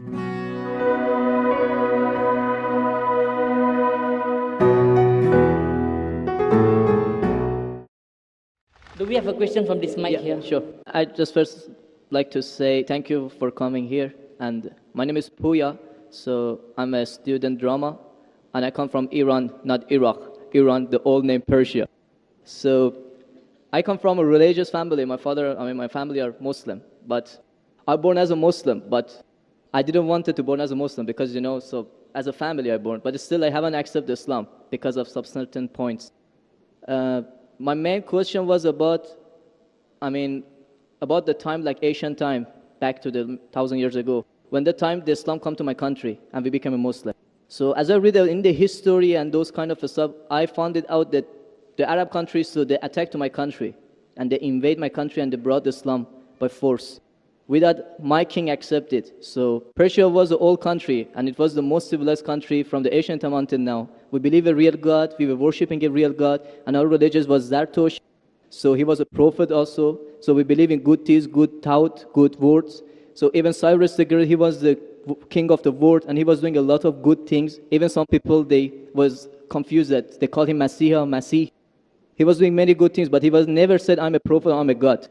Do we have a question from this mic here? Sure. I just first like to say thank you for coming here. And my name is Puya. So I'm a student drama. And I come from Iran, not Iraq. Iran, the old name Persia. So I come from a religious family. My family are Muslim. But I born as a Muslim. But I didn't want to born as a Muslim because, so as a family I born. But still I haven't accepted Islam because of some certain points. My main question was about the time, like Asian time, back to the 1,000 years ago, when the time the Islam come to my country and we became a Muslim. So as I read in the history and those kind of stuff, I found it out that the Arab countries, so they attacked my country and they invade my country and they brought Islam by force without my king accepted. So Persia was the old country and it was the most civilized country from the ancient time until now. We believe a real God, we were worshipping a real God, and our religion was Zartosh. So he was a prophet also. So we believe in good deeds, good thought, good words. So even Cyrus the Great, he was the king of the world, and he was doing a lot of good things. Even some people, they was confused that they called him Masih. He was doing many good things, but he was never said, I'm a prophet, I'm a God.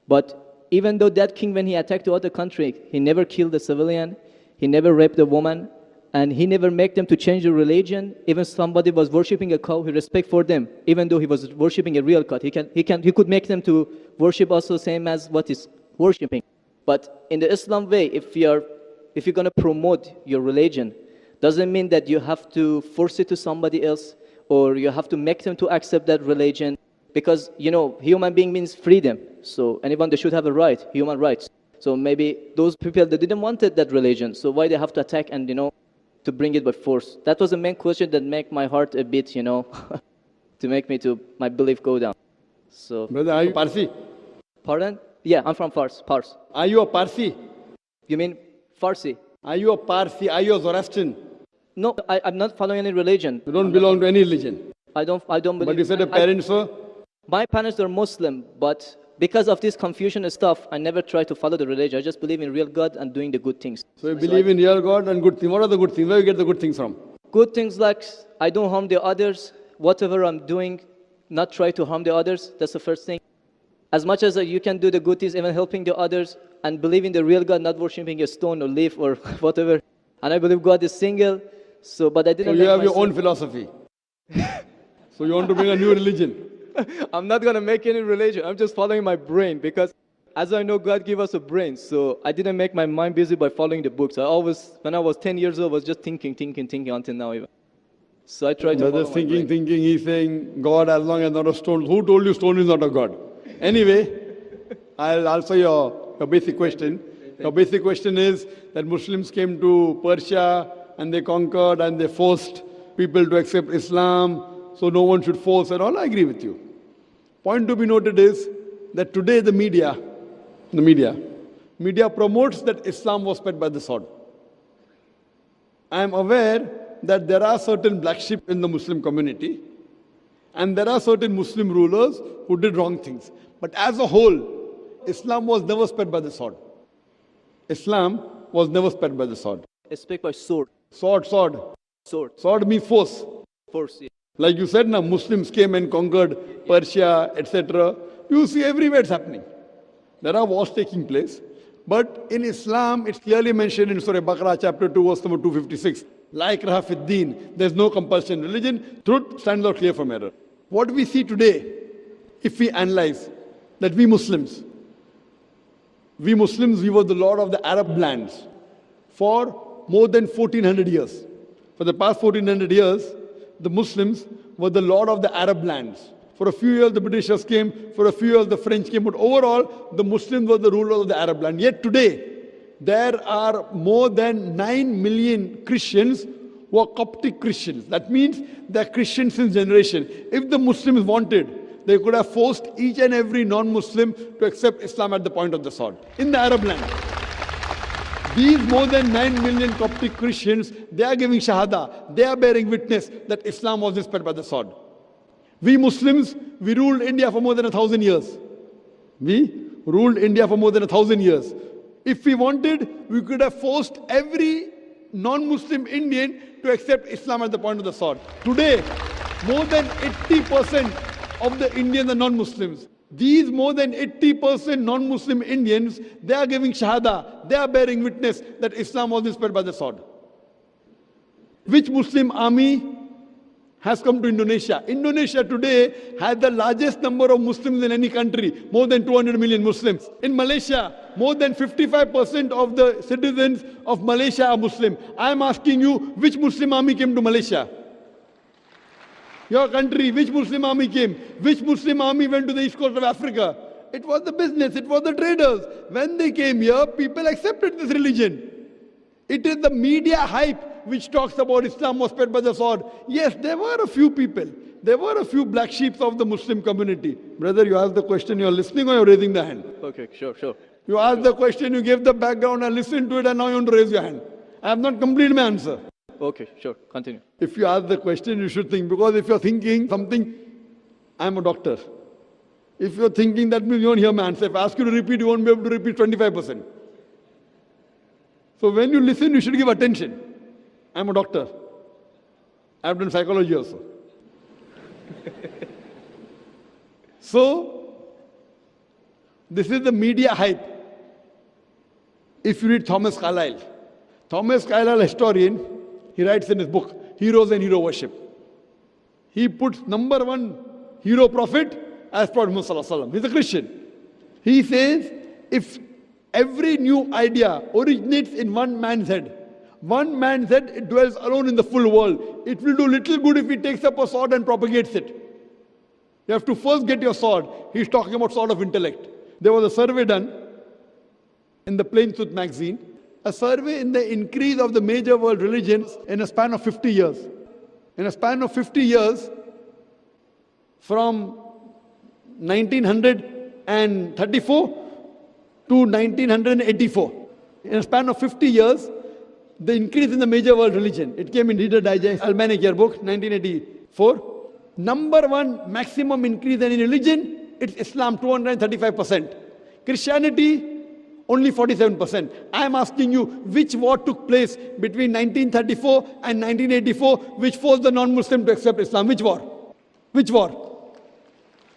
But even though that king, when he attacked the other country, he never killed a civilian, he never raped a woman, and he never made them to change the religion. Even somebody was worshipping a cow, he respect for them, even though he was worshipping a real God. He could make them to worship also same as what is worshipping. But in the Islam way, if you're going to promote your religion, doesn't mean that you have to force it to somebody else or you have to make them to accept that religion. Because, human being means freedom. So anyone, they should have a right, human rights. So maybe those people, they didn't want that religion. So why they have to attack and, to bring it by force? That was the main question that make my heart a bit, to make me to my belief go down. So. Brother, are you Parsi? Pardon? Yeah, I'm from Fars. Are you a Parsi? You mean Farsi? Are you a Parsi? Are you a Zoroastrian? No, I'm not following any religion. You don't belong to any religion. I don't believe. But you said your parents were? My parents are Muslim, but because of this confusion stuff, I never try to follow the religion. I just believe in real God and doing the good things. So you believe in real God and good things. What are the good things? Where do you get the good things from? Good things like I don't harm the others. Whatever I'm doing, not try to harm the others. That's the first thing. As much as you can do the good things, even helping the others, and believe in the real God, not worshipping a stone or leaf or whatever. And I believe God is single. But I didn't. So you have your own philosophy. So you want to bring a new religion. I'm not going to make any religion. I'm just following my brain because as I know, God gave us a brain. So I didn't make my mind busy by following the books. When I was 10 years old, I was just thinking until now even. So I tried to follow my brain. Thinking, he's saying, God as long as not a stone. Who told you stone is not a God? Anyway, I'll answer your basic question. Your basic question is that Muslims came to Persia and they conquered and they forced people to accept Islam. So no one should force at all. I agree with you. Point to be noted is that today the media promotes that Islam was spread by the sword. I am aware that there are certain black sheep in the Muslim community and there are certain Muslim rulers who did wrong things. But as a whole, Islam was never spread by the sword. Islam was never spread by the sword. It's spread by sword. Sword. Sword means force. Force, yeah. Like you said, now Muslims came and conquered Persia, etc. You see everywhere it's happening. There are wars taking place. But in Islam, it's clearly mentioned in Surah Baqarah, chapter 2, verse number 256. La ikraha fid deen. There's no compulsion in religion. Truth stands out clear from error. What we see today, if we analyze, that we Muslims, we were the lord of the Arab lands for more than 1400 years. For the past 1400 years, the Muslims were the lord of the Arab lands. For a few years, the Britishers came. For a few years, the French came. But overall, the Muslims were the rulers of the Arab land. Yet today, there are more than 9 million Christians who are Coptic Christians. That means they're Christians since generation. If the Muslims wanted, they could have forced each and every non-Muslim to accept Islam at the point of the sword in the Arab land. These more than 9 million Coptic Christians, they are giving Shahada. They are bearing witness that Islam was spread by the sword. We Muslims, we ruled India for more than 1,000 years. We ruled India for more than 1,000 years. If we wanted, we could have forced every non-Muslim Indian to accept Islam at the point of the sword. Today, more than 80% of the Indians are non-Muslims. These more than 80% non-Muslim Indians, they are giving shahada, they are bearing witness that Islam was inspired by the sword. Which Muslim army has come to Indonesia? Indonesia today has the largest number of Muslims in any country, more than 200 million Muslims. In Malaysia, more than 55% of the citizens of Malaysia are Muslim. I am asking you, which Muslim army came to Malaysia? Your country, which Muslim army came? Which Muslim army went to the east coast of Africa? It was the business, it was the traders. When they came here, people accepted this religion. It is the media hype which talks about Islam was spread by the sword. Yes, there were a few people. There were a few black sheep of the Muslim community. Brother, you asked the question, you're listening or you're raising the hand? Okay, sure. You asked the question, you gave the background, I listened to it, and now you want to raise your hand. I have not completed my answer. Okay, sure. Continue. If you ask the question, you should think. Because if you're thinking something, I'm a doctor. If you're thinking, that means you won't hear my answer. If I ask you to repeat, you won't be able to repeat 25%. So when you listen, you should give attention. I'm a doctor. I've done psychology also. So, this is the media hype. If you read Thomas Carlyle, historian, he writes in his book, Heroes and Hero Worship. He puts number one hero prophet as Prophet Muhammad Sallallahu Alaihi Wasallam. He's a Christian. He says, if every new idea originates in one man's head, it dwells alone in the full world. It will do little good if he takes up a sword and propagates it. You have to first get your sword. He's talking about sword of intellect. There was a survey done in the Plain Truth magazine, a survey in the increase of the major world religions in a span of 50 years. In a span of 50 years, from 1934 to 1984. In a span of 50 years, the increase in the major world religion. It came in Reader Digest, Almanac Yearbook, 1984. Number one maximum increase in religion, it's Islam, 235%. Christianity, only 47%. I am asking you, which war took place between 1934 and 1984, which forced the non-Muslim to accept Islam? Which war? Which war?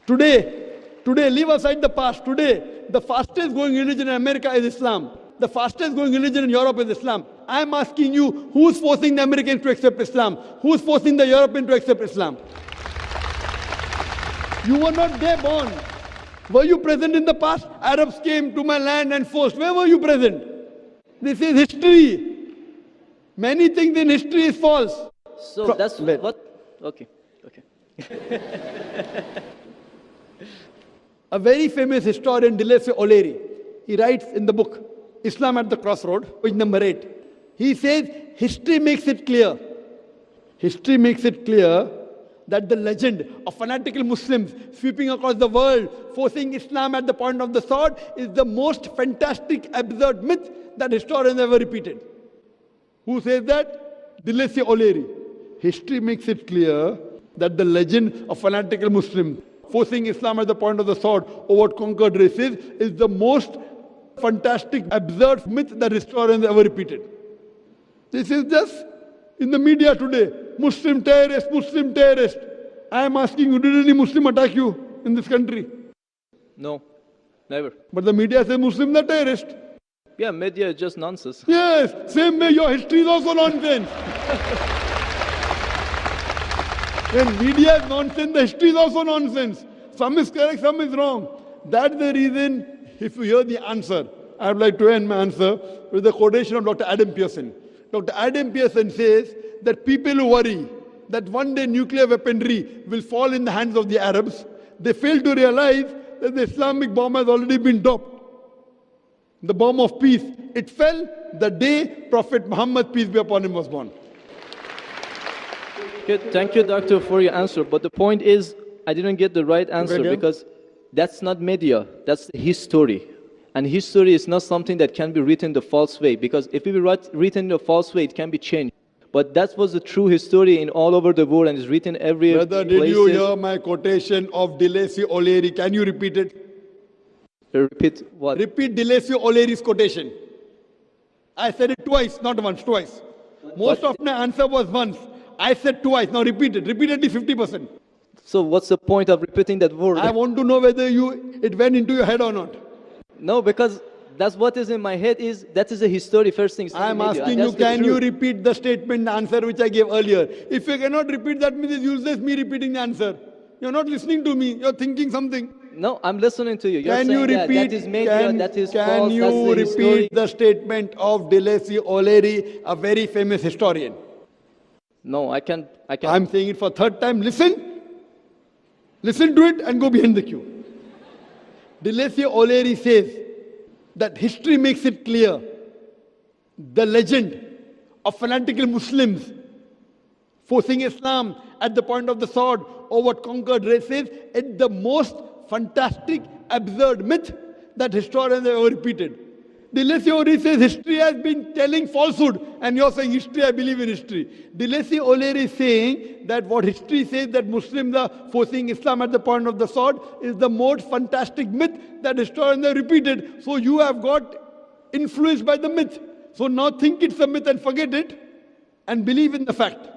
Today, leave aside the past. Today, the fastest growing religion in America is Islam. The fastest growing religion in Europe is Islam. I am asking you, who's forcing the Americans to accept Islam? Who's forcing the Europeans to accept Islam? You were not there born. Were you present in the past? Arabs came to my land and forced. Where were you present? This is history. Many things in history is false. So that's what? Okay. A very famous historian, Dilese O'Leary, he writes in the book, Islam at the Crossroad, page number 8. He says, history makes it clear that the legend of fanatical Muslims sweeping across the world, forcing Islam at the point of the sword, is the most fantastic, absurd myth that historians ever repeated. Who says that? Dilese O'Leary. History makes it clear that the legend of fanatical Muslims forcing Islam at the point of the sword over conquered races is the most fantastic, absurd myth that historians ever repeated. This is just in the media today. Muslim terrorist, Muslim terrorist. I am asking you, did any Muslim attack you in this country? No, never. But the media says Muslims are terrorists. Yeah, media is just nonsense. Yes, same way your history is also nonsense. When media is nonsense, the history is also nonsense. Some is correct, some is wrong. That's the reason, if you hear the answer, I would like to end my answer with a quotation of Dr. Adam Pearson. Dr. Adam Pearson says that people who worry that one day nuclear weaponry will fall in the hands of the Arabs, they fail to realize that the Islamic bomb has already been dropped. The bomb of peace. It fell the day Prophet Muhammad, peace be upon him, was born. Good. Thank you, doctor, for your answer. But the point is, I didn't get the right answer because that's not media, that's history. And history is not something that can be written the false way, because if it be written the false way, it can be changed. But that was the true history in all over the world and is written every Brother, did you hear my quotation of Dilese O'Leary? Can you repeat it? Repeat what? Repeat Dilese O'Leary's quotation. I said it twice, not once, twice. Most of my answer was once. I said twice. Now repeat it. Repeatedly 50%. So what's the point of repeating that word? I want to know whether it went into your head or not. No, because that's what is in my head that is a history first thing. I am asking you, can you repeat the statement, the answer which I gave earlier? If you cannot repeat, that means it's useless me repeating the answer. You're not listening to me. You're thinking something. No, I'm listening to you. You're Can saying you repeat? that is media, that is false, Can you that's the history. repeat the statement of Deleuze O'Leary, a very famous historian? No, I can't. I'm saying it for third time. Listen to it and go behind the queue. Deleuze O'Leary says that history makes it clear the legend of fanatical Muslims forcing Islam at the point of the sword over conquered races is the most fantastic, absurd myth that historians have ever repeated. Deleuze O'Leary says history has been telling falsehood, and you're saying history, I believe in history. Deleuze O'Leary is saying that what history says that Muslims are forcing Islam at the point of the sword is the most fantastic myth that historians have repeated. So you have got influenced by the myth. So now think it's a myth and forget it and believe in the fact.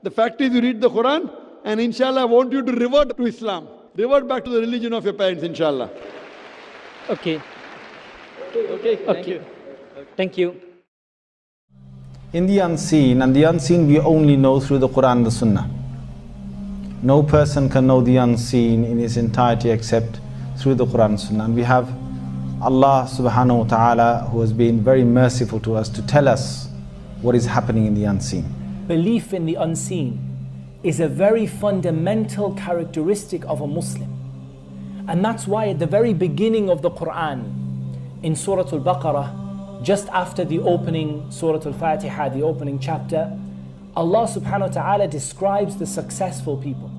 The fact is you read the Quran, and inshallah I want you to revert to Islam. Revert back to the religion of your parents, inshallah. Okay. Okay, thank you. Thank you. In the unseen, and the unseen we only know through the Quran and the Sunnah. No person can know the unseen in its entirety except through the Quran and Sunnah. And we have Allah subhanahu wa ta'ala who has been very merciful to us to tell us what is happening in the unseen. Belief in the unseen is a very fundamental characteristic of a Muslim. And that's why at the very beginning of the Quran, in Surah Al-Baqarah, just after the opening Surah Al-Fatiha, the opening chapter, Allah subhanahu wa ta'ala describes the successful people.